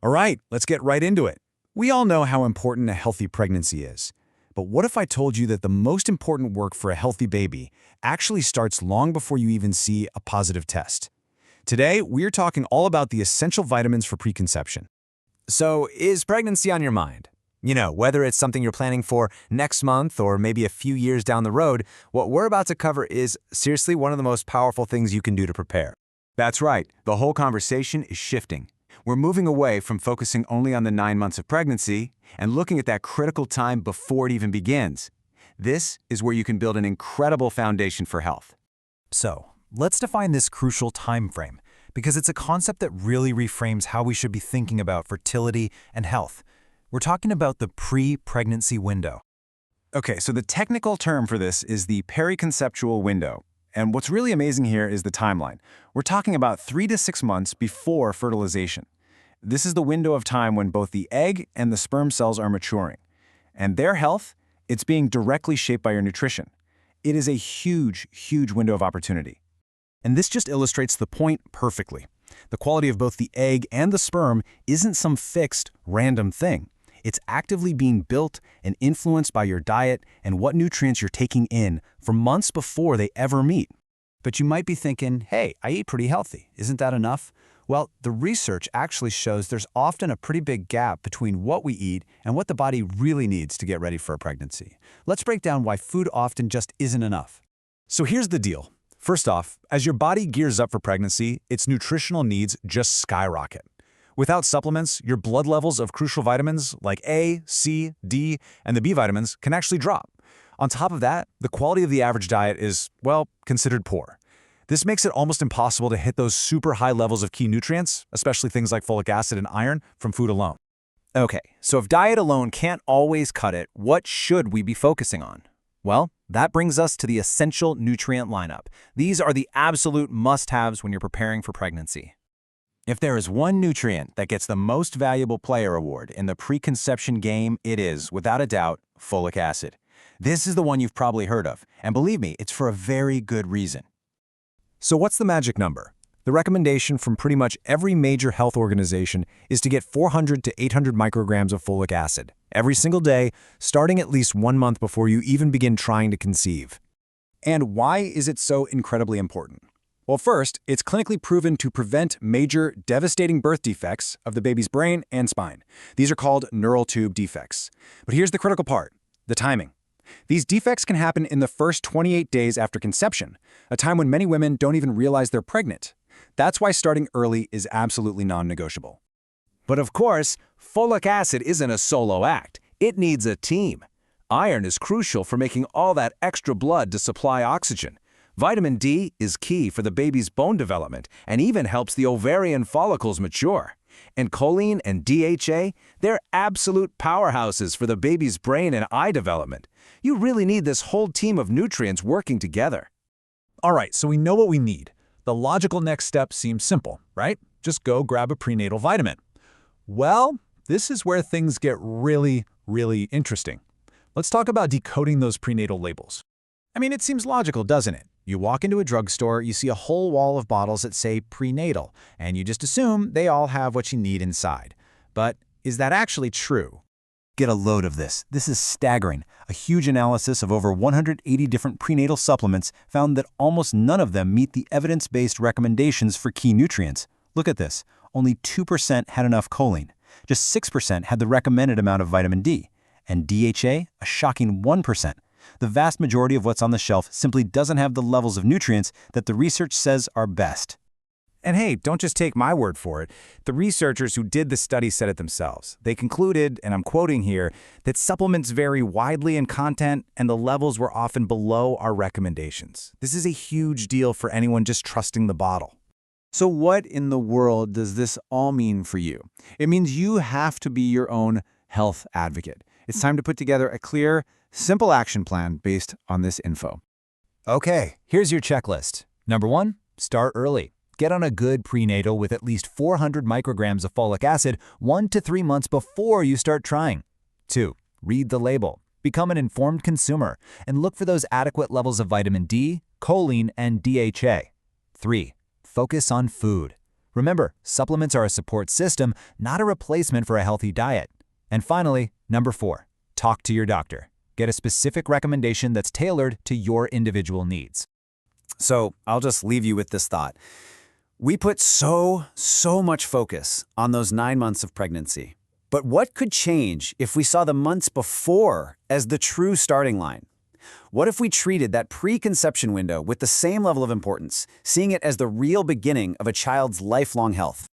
All right, let's get right into it. We all know how important a healthy pregnancy is. But what if I told you that the most important work for a healthy baby actually starts long before you even see a positive test? Today, we're talking all about the essential vitamins for preconception. So, is pregnancy on your mind? Whether it's something you're planning for next month or maybe a few years down the road, what we're about to cover is seriously one of the most powerful things you can do to prepare. That's right, the whole conversation is shifting. We're moving away from focusing only on the 9 months of pregnancy and looking at that critical time before it even begins. This is where you can build an incredible foundation for health. So, let's define this crucial time frame, because it's a concept that really reframes how we should be thinking about fertility and health. We're talking about the pre-pregnancy window. Okay, so the technical term for this is the periconceptual window. And what's really amazing here is the timeline. We're talking about 3 to 6 months before fertilization. This is the window of time when both the egg and the sperm cells are maturing. And their health, it's being directly shaped by your nutrition. It is a huge, huge window of opportunity. And this just illustrates the point perfectly. The quality of both the egg and the sperm isn't some fixed, random thing. It's actively being built and influenced by your diet and what nutrients you're taking in for months before they ever meet. But you might be thinking, hey, I eat pretty healthy. Isn't that enough? Well, the research actually shows there's often a pretty big gap between what we eat and what the body really needs to get ready for a pregnancy. Let's break down why food often just isn't enough. So here's the deal. First off, as your body gears up for pregnancy, its nutritional needs just skyrocket. Without supplements, your blood levels of crucial vitamins like A, C, D, and the B vitamins can actually drop. On top of that, the quality of the average diet is, well, considered poor. This makes it almost impossible to hit those super high levels of key nutrients, especially things like folic acid and iron, from food alone. Okay, so if diet alone can't always cut it, what should we be focusing on? Well, that brings us to the essential nutrient lineup. These are the absolute must-haves when you're preparing for pregnancy. If there is one nutrient that gets the most valuable player award in the preconception game, it is, without a doubt, folic acid. This is the one you've probably heard of, and believe me, it's for a very good reason. So what's the magic number? The recommendation from pretty much every major health organization is to get 400 to 800 micrograms of folic acid every single day, starting at least 1 month before you even begin trying to conceive. And why is it so incredibly important? Well, first, it's clinically proven to prevent major, devastating birth defects of the baby's brain and spine. These are called neural tube defects. But here's the critical part, the timing. These defects can happen in the first 28 days after conception, a time when many women don't even realize they're pregnant. That's why starting early is absolutely non-negotiable. But of course, folic acid isn't a solo act. It needs a team. Iron is crucial for making all that extra blood to supply oxygen. Vitamin D is key for the baby's bone development and even helps the ovarian follicles mature. And choline and DHA, they're absolute powerhouses for the baby's brain and eye development. You really need this whole team of nutrients working together. All right, so we know what we need. The logical next step seems simple, right? Just go grab a prenatal vitamin. Well, this is where things get really, really interesting. Let's talk about decoding those prenatal labels. I mean, it seems logical, doesn't it? You walk into a drugstore, you see a whole wall of bottles that say prenatal, and you just assume they all have what you need inside. But is that actually true? Get a load of this. This is staggering. A huge analysis of over 180 different prenatal supplements found that almost none of them meet the evidence-based recommendations for key nutrients. Look at this. Only 2% had enough choline. Just 6% had the recommended amount of vitamin D. And DHA, a shocking 1%. The vast majority of what's on the shelf simply doesn't have the levels of nutrients that the research says are best. And hey, don't just take my word for it. The researchers who did the study said it themselves. They concluded, and I'm quoting here, that supplements vary widely in content and the levels were often below our recommendations. This is a huge deal for anyone just trusting the bottle. So what in the world does this all mean for you? It means you have to be your own health advocate. It's time to put together a clear, simple action plan based on this info. Okay, here's your checklist. Number 1, start early. Get on a good prenatal with at least 400 micrograms of folic acid 1 to 3 months before you start trying. 2, read the label. Become an informed consumer and look for those adequate levels of vitamin D, choline, and DHA. 3, focus on food. Remember, supplements are a support system, not a replacement for a healthy diet. And finally, number 4, talk to your doctor. Get a specific recommendation that's tailored to your individual needs. So I'll just leave you with this thought. We put so much focus on those 9 months of pregnancy. But what could change if we saw the months before as the true starting line? What if we treated that preconception window with the same level of importance, seeing it as the real beginning of a child's lifelong health?